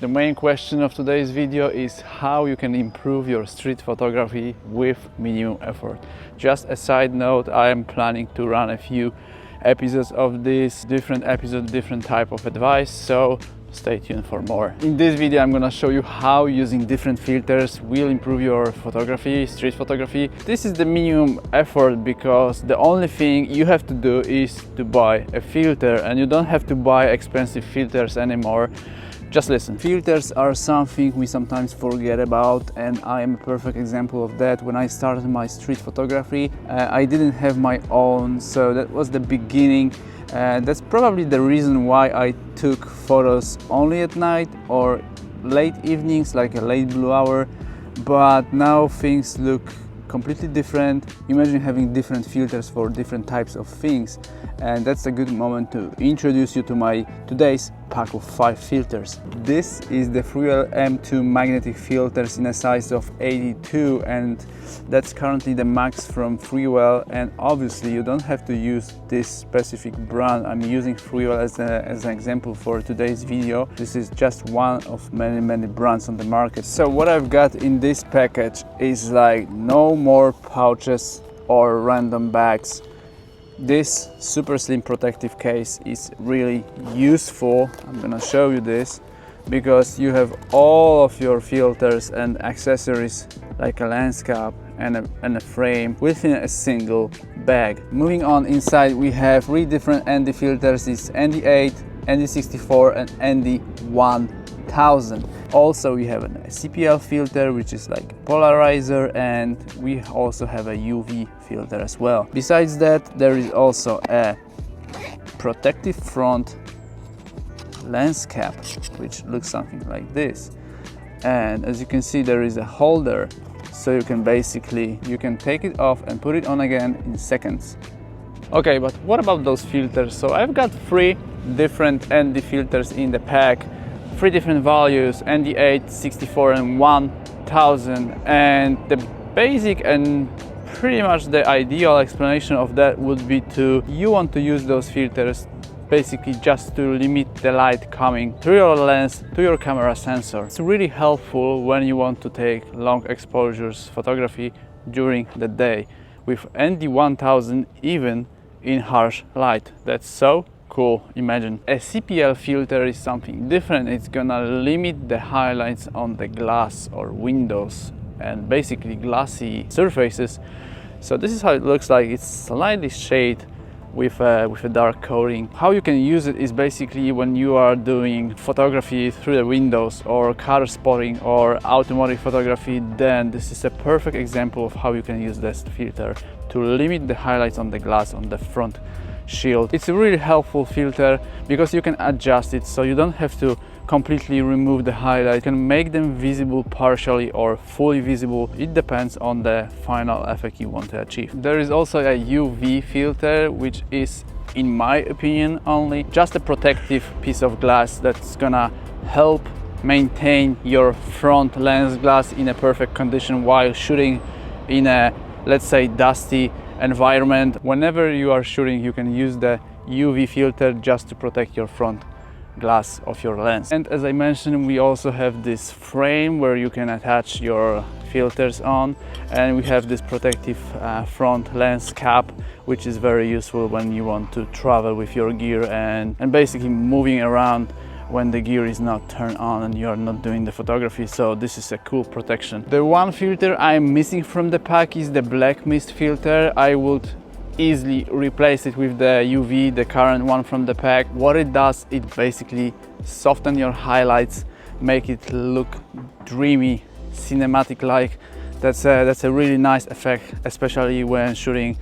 The main question of today's video is how you can improve your street photography with minimum effort. Just a side note, I am planning to run a few episodes of this, different type of advice, so stay tuned for more. In this video I'm gonna show you how using different filters will improve your photography, street photography. This is the minimum effort because the only thing you have to do is to buy a filter, and you don't have to buy expensive filters anymore. Just listen. Filters are something we sometimes forget about, and I am a perfect example of that. When I started my street photography, I didn't have my own, so that was the beginning. That's probably the reason why I took photos only at night or late evenings, like a late blue hour. But now things look completely different. Imagine having different filters for different types of things, and that's a good moment to introduce you to my today's pack of 5 filters. This is the Freewell M2 magnetic filters in a size of 82, and that's currently the max from Freewell. And obviously you don't have to use this specific brand. I'm using Freewell as an example for today's video. This is just one of many brands on the market. So what I've got in this package is like no more pouches or random bags. This super slim protective case is really useful. I'm gonna show you this because you have all of your filters and accessories like a lens cap and a frame within a single bag. Moving on, inside we have 3 different ND filters. It's ND8, ND64 and ND1000. Also we have a CPL filter, which is like a polarizer, and we also have a UV filter as well. Besides that, there is also a protective front lens cap, which looks something like this. And as you can see, there is a holder, so you can take it off and put it on again in seconds. Okay, but what about those filters? So I've got 3 different ND filters in the pack. 3 different values, ND8, 64 and 1000, and the basic and pretty much the ideal explanation of that would be you want to use those filters basically just to limit the light coming through your lens to your camera sensor. It's really helpful when you want to take long exposures photography during the day with ND1000 even in harsh light. That's so cool. Imagine a CPL filter is something different. It's gonna limit the highlights on the glass or windows and basically glassy surfaces. So this is how it looks like. It's slightly shaded with a dark coating. How you can use it is basically when you are doing photography through the windows or car spotting or automotive photography, then this is a perfect example of how you can use this filter to limit the highlights on the glass on the front shield. It's a really helpful filter because you can adjust it, so you don't have to completely remove the highlight. You can make them visible partially or fully visible. It depends on the final effect you want to achieve. There is also a UV filter, which is, in my opinion, only just a protective piece of glass that's gonna help maintain your front lens glass in a perfect condition while shooting in a, let's say, dusty environment. Whenever you are shooting, you can use the UV filter just to protect your front glass of your lens. And as I mentioned, we also have this frame where you can attach your filters on, and we have this protective front lens cap, which is very useful when you want to travel with your gear and basically moving around when the gear is not turned on and you are not doing the photography. So this is a cool protection. The one filter I'm missing from the pack is the black mist filter. I would easily replace it with the UV, the current one from the pack. What it does, it basically softens your highlights, make it look dreamy, cinematic like. That's a really nice effect, especially when shooting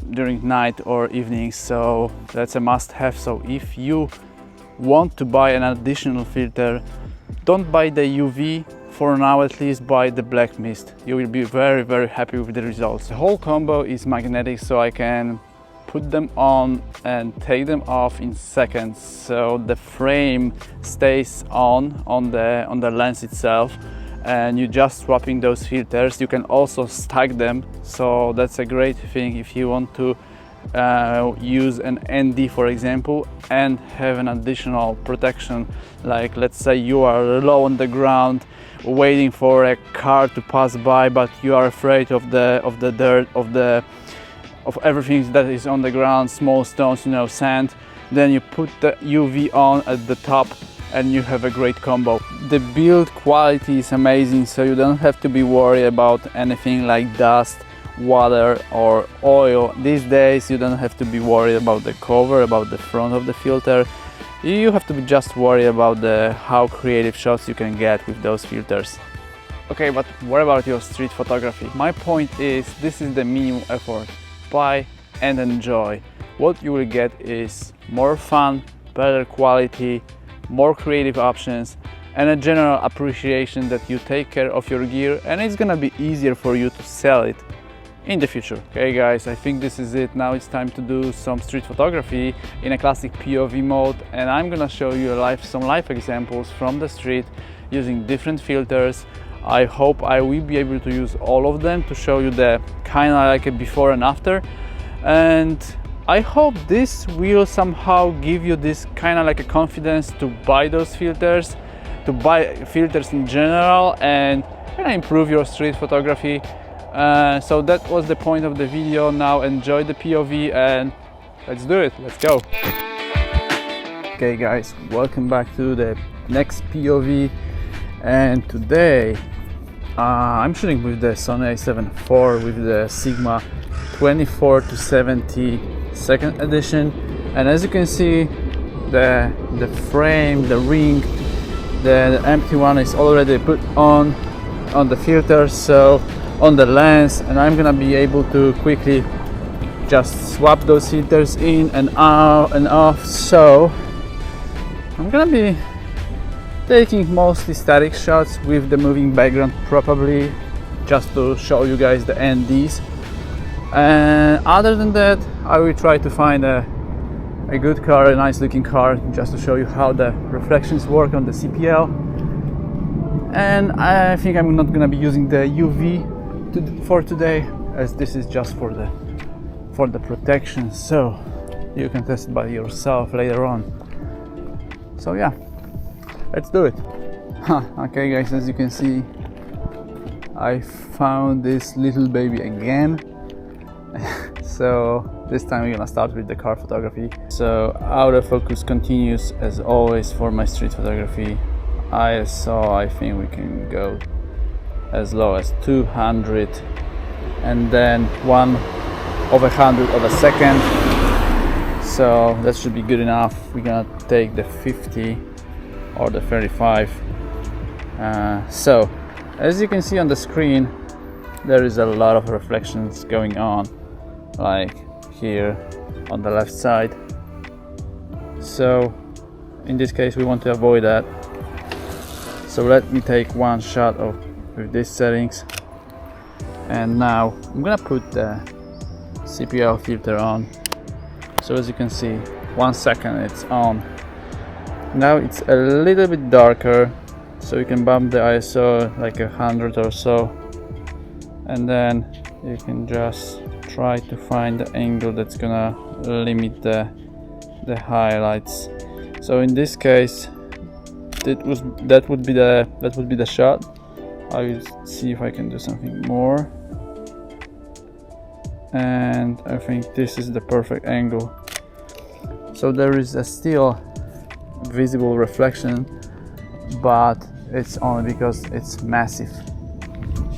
during night or evenings. So that's a must have. So if you want to buy an additional filter, don't buy the UV for now, at least buy the black mist. You will be very happy with the results. The whole combo is magnetic, so I can put them on and take them off in seconds. So the frame stays on the lens itself, and you just swapping those filters. You can also stack them, so that's a great thing if you want to use an ND, for example, and have an additional protection. Like, let's say you are low on the ground waiting for a car to pass by, but you are afraid of the dirt, of everything that is on the ground, small stones, you know, sand. Then you put the UV on at the top and you have a great combo. The build quality is amazing, so you don't have to be worried about anything like dust, water or oil. These days you don't have to be worried about the cover, about the front of the filter. You have to be just worried about how creative shots you can get with those filters. Okay, but what about your street photography? My point is, this is the minimum effort. Buy and enjoy. What you will get is more fun, better quality, more creative options, and a general appreciation that you take care of your gear, and it's gonna be easier for you to sell it in the future. Okay guys, I think this is it. Now it's time to do some street photography in a classic POV mode, and I'm gonna show you some live examples from the street using different filters. I hope I will be able to use all of them to show you the kind of like a before and after, and I hope this will somehow give you this kind of like a confidence to buy those filters, to buy filters in general, and improve your street photography. So that was the point of the video. Now enjoy the POV and let's do it, let's go. Okay guys, welcome back to the next POV, and today I'm shooting with the Sony A7IV with the Sigma 24 to 70 second edition, and as you can see, the frame, the ring, the empty one is already put on the filter, so on the lens, and I'm gonna be able to quickly just swap those filters in and out and off. So I'm gonna be taking mostly static shots with the moving background, probably just to show you guys the NDs, and other than that I will try to find a good car, a nice looking car, just to show you how the reflections work on the CPL. And I think I'm not gonna be using the UV for today, as this is just for the protection, so you can test it by yourself later on. So yeah, let's do it. Okay guys, as you can see, I found this little baby again. So this time we're gonna start with the car photography. So autofocus continues as always for my street photography. ISO, I think we can go as low as 200 and then 1/100 of a second, so that should be good enough. We're gonna take the 50 or the 35. So as you can see on the screen, there is a lot of reflections going on, like here on the left side. So in this case we want to avoid that, so let me take one shot with these settings, and now I'm gonna put the CPL filter on. So as you can see, 1 second it's on. Now it's a little bit darker, so you can bump the ISO like 100 or so, and then you can just try to find the angle that's gonna limit the highlights. So in this case, that would be the shot. I will see if I can do something more, and I think this is the perfect angle. So there is a still visible reflection, but it's only because it's massive,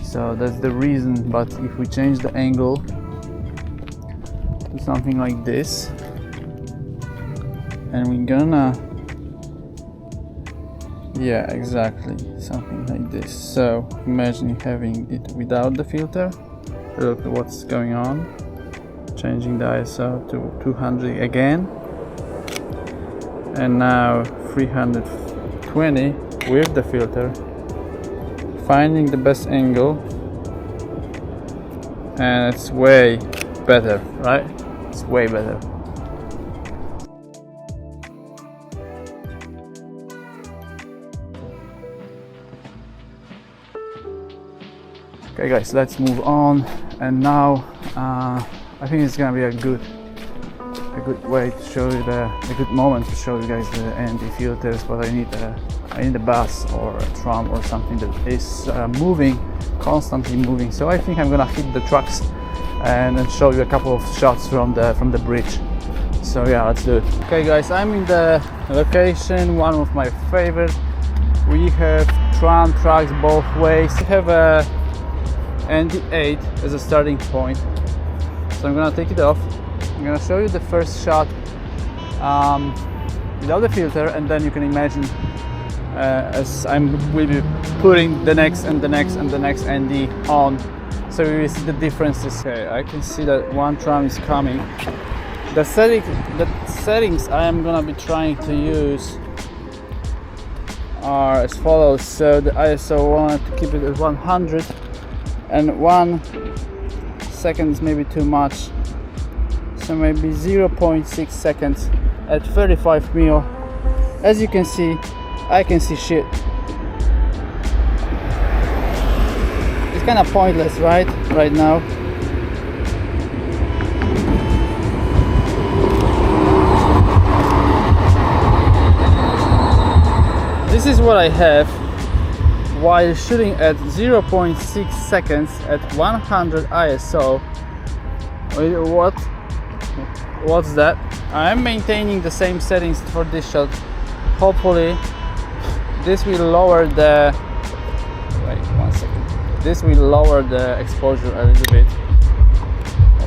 so that's the reason. But if we change the angle to something like this, and we're gonna, yeah, exactly, something like this. So imagine having it without the filter. Look at what's going on. Changing the ISO to 200 again, and now 320 with the filter, finding the best angle, and it's way better, right? It's way better. Okay guys, let's move on, and now I think it's gonna be a good a good way to show you a good moment to show you guys the ND filters, but I need a bus or a tram or something that is moving, constantly moving. So I think I'm gonna hit the trucks and then show you a couple of shots from the bridge. So yeah, let's do it. Okay guys, I'm in the location, one of my favorite. We have tram tracks both ways. We have a ND8 as a starting point. So I'm gonna take it off. I'm gonna show you the first shot without the filter, and then you can imagine as will be putting the next and the next and the next ND on, so you will see the differences. Okay, I can see that one tram is coming. The settings I am gonna be trying to use are as follows. So the ISO, I want to keep it at 100, and 1 second is maybe too much, so maybe 0.6 seconds at 35 mil. As you can see, I can see shit. It's kind of pointless, right now. This is what I have while shooting at 0.6 seconds at 100 ISO. What's that? I'm maintaining the same settings for this shot. Hopefully this will lower the this will lower the exposure a little bit.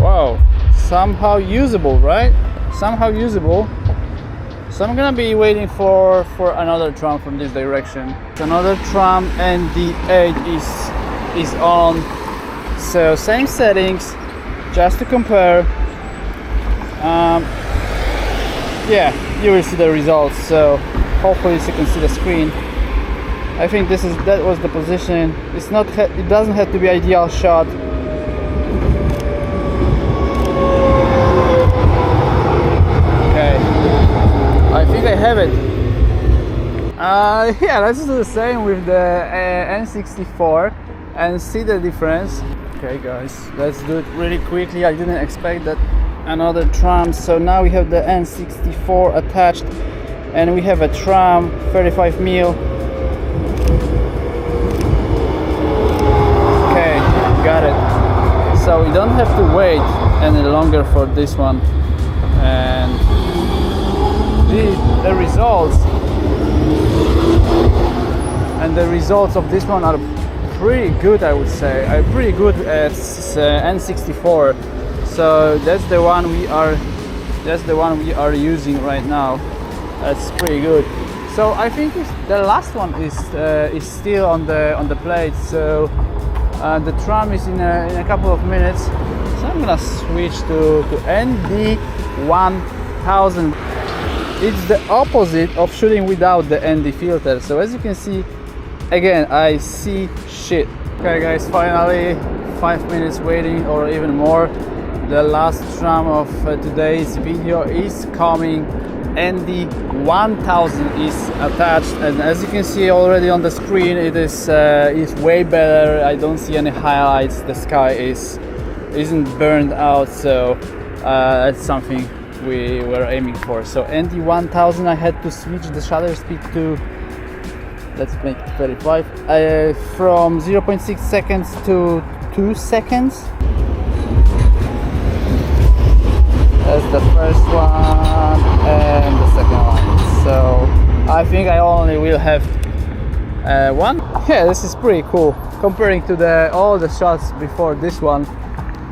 Wow, somehow usable, right? Somehow usable. So I'm gonna be waiting for another tram from this direction. Another tram and the 8 is on. So same settings, just to compare. Yeah, you will see the results. So hopefully you can see the screen. I think that was the position. It doesn't have to be ideal shot. Okay, I think I have it. Yeah, let's do the same with the N64 and see the difference. Okay guys, let's do it really quickly. I didn't expect that another tram. So now we have the N64 attached, and we have a tram 35 mil. Okay, got it. So we don't have to wait any longer for this one, and the results of this one are pretty good, I would say. Pretty good at N64. So that's the one we are using right now. That's pretty good. So I think the last one is still on the plate. So the tram is in a couple of minutes. So I'm gonna switch to ND1000. It's the opposite of shooting without the ND filter. So as you can see, again, I see shit. Okay guys, finally 5 minutes waiting or even more. The last tram of today's video is coming. ND1000 is attached, and as you can see already on the screen, it is way better. I don't see any highlights. The sky isn't burned out, so that's something we were aiming for. So ND1000, I had to switch the shutter speed to, let's make it 35, from 0.6 seconds to 2 seconds. That's the first one and the second one. So I think I only will have one. Yeah, this is pretty cool. Comparing to all the shots before this one,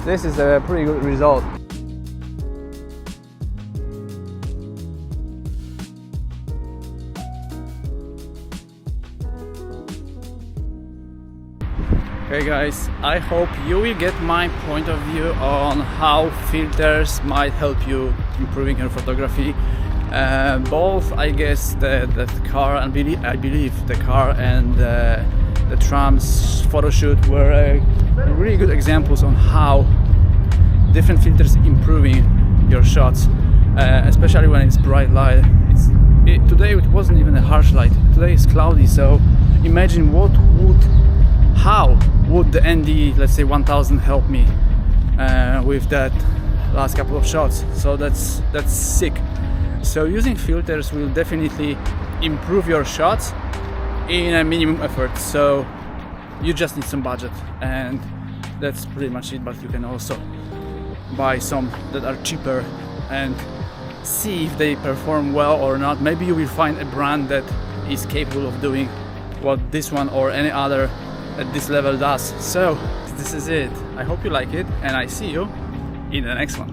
this is a pretty good result. Okay guys, I hope you will get my point of view on how filters might help you improving your photography. Both, I guess, the car and I believe the car and the tram's photo shoot were really good examples on how different filters improving your shots, especially when it's bright light. Today it wasn't even a harsh light. Today it's cloudy, so imagine how would the ND, let's say 1000, help me with that last couple of shots, so that's sick. So using filters will definitely improve your shots in a minimum effort, so you just need some budget, and that's pretty much it. But you can also buy some that are cheaper and see if they perform well or not. Maybe you will find a brand that is capable of doing what this one or any other at this level does. So this is it. I hope you like it, and I see you in the next one.